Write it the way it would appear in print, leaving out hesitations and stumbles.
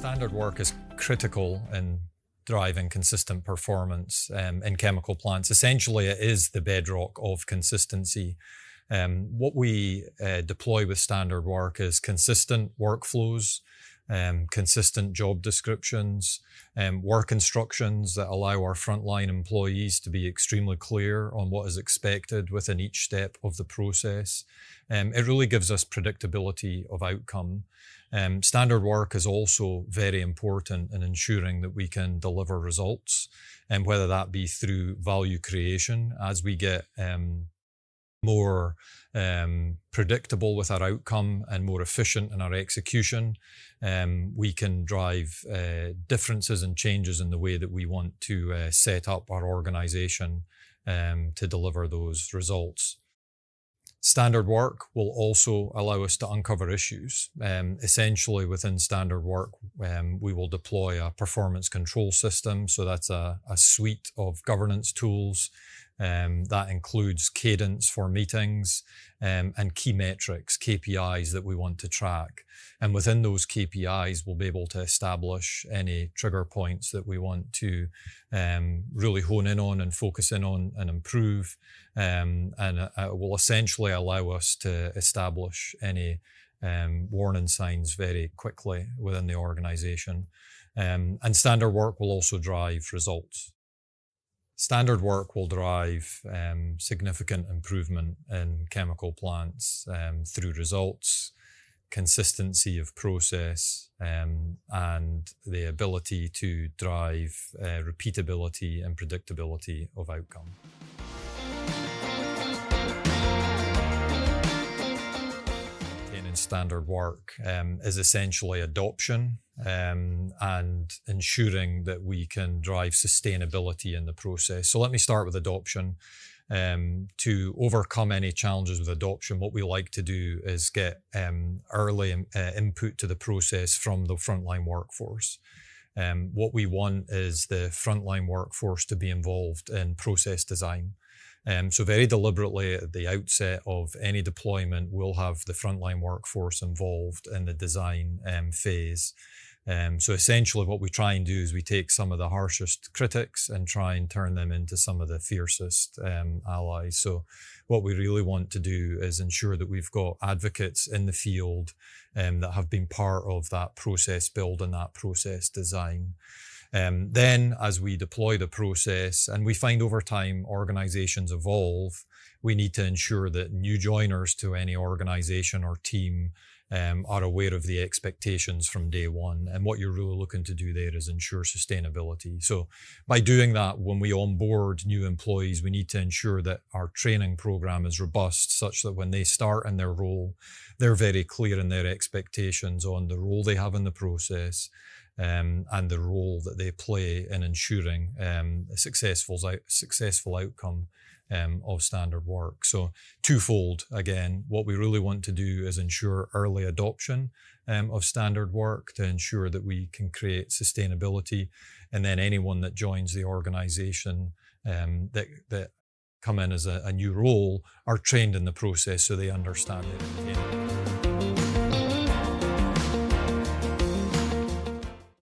Standard work is critical in driving consistent performance in chemical plants. Essentially, it is the bedrock of consistency. What we deploy with standard work is consistent workflows, consistent job descriptions, work instructions that allow our frontline employees to be extremely clear on what is expected within each step of the process. It really gives us predictability of outcome. Standard work is also very important in ensuring that we can deliver results, and whether that be through value creation as we get more predictable with our outcome and more efficient in our execution, we can drive differences and changes in the way that we want to set up our organization to deliver those results. Standard work will also allow us to uncover issues. Essentially, within standard work, we will deploy a performance control system. So that's a suite of governance tools that includes cadence for meetings and key metrics, KPIs that we want to track. And within those KPIs, we'll be able to establish any trigger points that we want to really hone in on and focus in on and improve. And it will essentially allow us to establish any warning signs very quickly within the organization. And standard work will also drive results. Standard work will drive significant improvement in chemical plants through results, consistency of process, and the ability to drive repeatability and predictability of outcome. Maintaining standard work is essentially adoption and ensuring that we can drive sustainability in the process. So let me start with adoption. To overcome any challenges with adoption, what we like to do is get early input to the process from the frontline workforce. What we want is the frontline workforce to be involved in process design. So very deliberately at the outset of any deployment, we'll have the frontline workforce involved in the design phase. So essentially what we try and do is we take some of the harshest critics and try and turn them into some of the fiercest allies. So what we really want to do is ensure that we've got advocates in the field that have been part of that process build and that process design. Then as we deploy the process, and we find over time organizations evolve, we need to ensure that new joiners to any organization or team are aware of the expectations from day one. And what you're really looking to do there is ensure sustainability. So by doing that, when we onboard new employees, we need to ensure that our training program is robust such that when they start in their role, they're very clear in their expectations on the role they have in the process and the role that they play in ensuring a successful outcome of standard work. So twofold, again, what we really want to do is ensure early adoption of standard work to ensure that we can create sustainability. And then anyone that joins the organization that come in as a new role are trained in the process so they understand it.